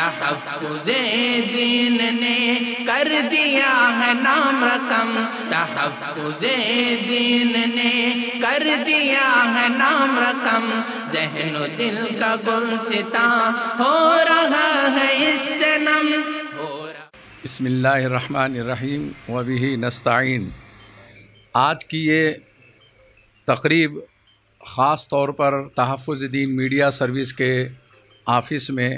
تحفظ دین نے کر دیا ہے نام رقم، تحفظ دین نے کر دیا ہے نام رقم، ذہن و دل کا گلستاں ہو رہا ہے اس سے نم۔ بسم اللہ الرحمن الرحیم وبہ نستعین۔ آج کی یہ تقریب خاص طور پر تحفظ دین میڈیا سروس کے آفس میں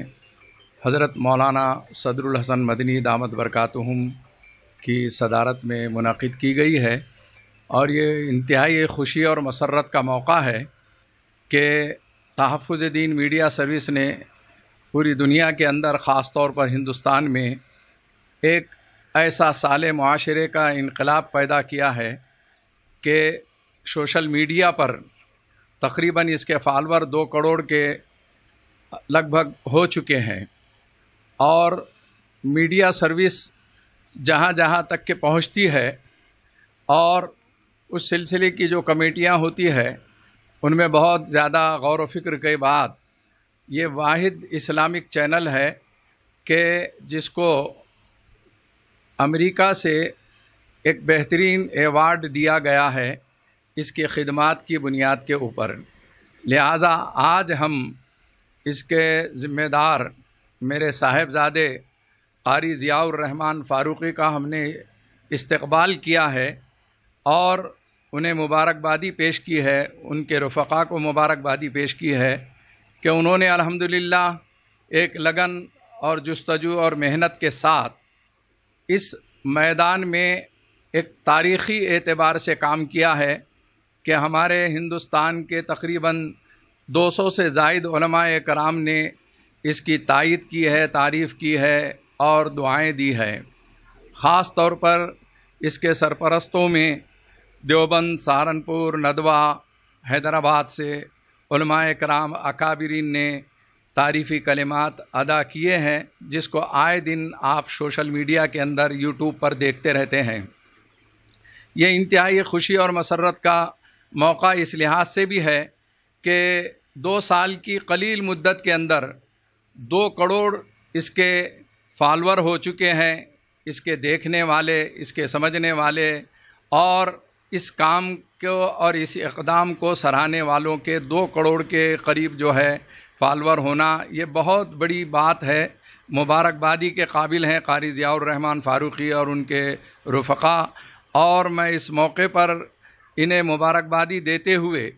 حضرت مولانا صدر الحسن مدنی دامت برکاتہم کی صدارت میں منعقد کی گئی ہے، اور یہ انتہائی خوشی اور مسرت کا موقع ہے کہ تحفظ دین میڈیا سروس نے پوری دنیا کے اندر خاص طور پر ہندوستان میں ایک ایسا سال معاشرے کا انقلاب پیدا کیا ہے کہ سوشل میڈیا پر تقریباً اس کے فالور 2 کروڑ کے لگ بھگ ہو چکے ہیں، اور میڈیا سروس جہاں جہاں تک کہ پہنچتی ہے اور اس سلسلے کی جو کمیٹیاں ہوتی ہے ان میں بہت زیادہ غور و فکر کے بعد یہ واحد اسلامک چینل ہے کہ جس کو امریکہ سے ایک بہترین ایوارڈ دیا گیا ہے اس کی خدمات کی بنیاد کے اوپر۔ لہٰذا آج ہم اس کے ذمہ دار میرے صاحبزادے قاری ضیاء الرحمن فاروقی کا ہم نے استقبال کیا ہے اور انہیں مبارکبادی پیش کی ہے، ان کے رفقا کو مبارکبادی پیش کی ہے کہ انہوں نے الحمدللہ ایک لگن اور جستجو اور محنت کے ساتھ اس میدان میں ایک تاریخی اعتبار سے کام کیا ہے کہ ہمارے ہندوستان کے تقریباً 200 سے زائد علماء کرام نے اس کی تائید کی ہے، تعریف کی ہے اور دعائیں دی ہے۔ خاص طور پر اس کے سرپرستوں میں دیوبند، سہارنپور، ندوہ، حیدرآباد سے علماء کرام اکابرین نے تعریفی کلمات ادا کیے ہیں، جس کو آئے دن آپ سوشل میڈیا کے اندر یوٹیوب پر دیکھتے رہتے ہیں۔ یہ انتہائی خوشی اور مسرت کا موقع اس لحاظ سے بھی ہے کہ 2 سال کی قلیل مدت کے اندر 2 کروڑ اس کے فالور ہو چکے ہیں، اس کے دیکھنے والے، اس کے سمجھنے والے، اور اس کام کو اور اس اقدام کو سراہنے والوں کے 2 کروڑ کے قریب جو ہے فالور ہونا، یہ بہت بڑی بات ہے، مبارکبادی کے قابل ہیں قاری ضیاء الرحمن فاروقی اور ان کے رفقا۔ اور میں اس موقع پر انہیں مبارکبادی دیتے ہوئے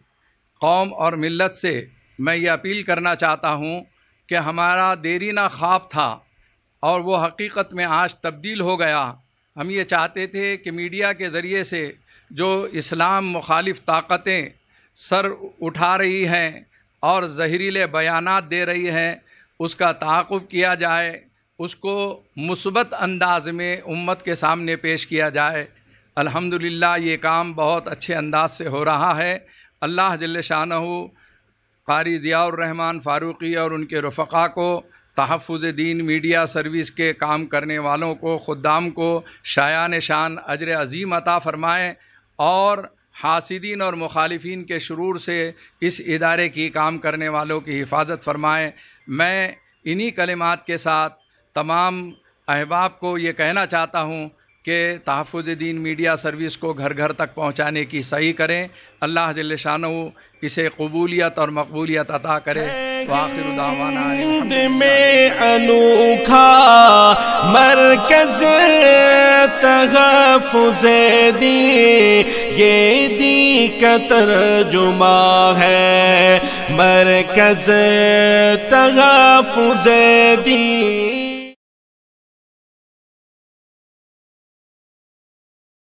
قوم اور ملت سے میں یہ اپیل کرنا چاہتا ہوں کہ ہمارا دیرینہ خواب تھا اور وہ حقیقت میں آج تبدیل ہو گیا۔ ہم یہ چاہتے تھے کہ میڈیا کے ذریعے سے جو اسلام مخالف طاقتیں سر اٹھا رہی ہیں اور زہریلے بیانات دے رہی ہیں اس کا تعاقب کیا جائے، اس کو مثبت انداز میں امت کے سامنے پیش کیا جائے۔ الحمدللہ یہ کام بہت اچھے انداز سے ہو رہا ہے۔ اللہ جل شانہ قاری ضیاء الرحمن فاروقی اور ان کے رفقا کو، تحفظ دین میڈیا سروس کے کام کرنے والوں کو، خدام کو شایان شان اجر عظیم عطا فرمائے، اور حاسدین اور مخالفین کے شرور سے اس ادارے کی کام کرنے والوں کی حفاظت فرمائے۔ میں انہی کلمات کے ساتھ تمام احباب کو یہ کہنا چاہتا ہوں کہ تحفظ دین میڈیا سروس کو گھر گھر تک پہنچانے کی صحیح کریں۔ اللہ جل شانہ اسے قبولیت اور مقبولیت عطا کرے۔ وآخر دعوانا الحمد میں انوکھا مرکز تحفظ دین، یہ دین کا ترجمہ ہے، مرکز تحفظ دین۔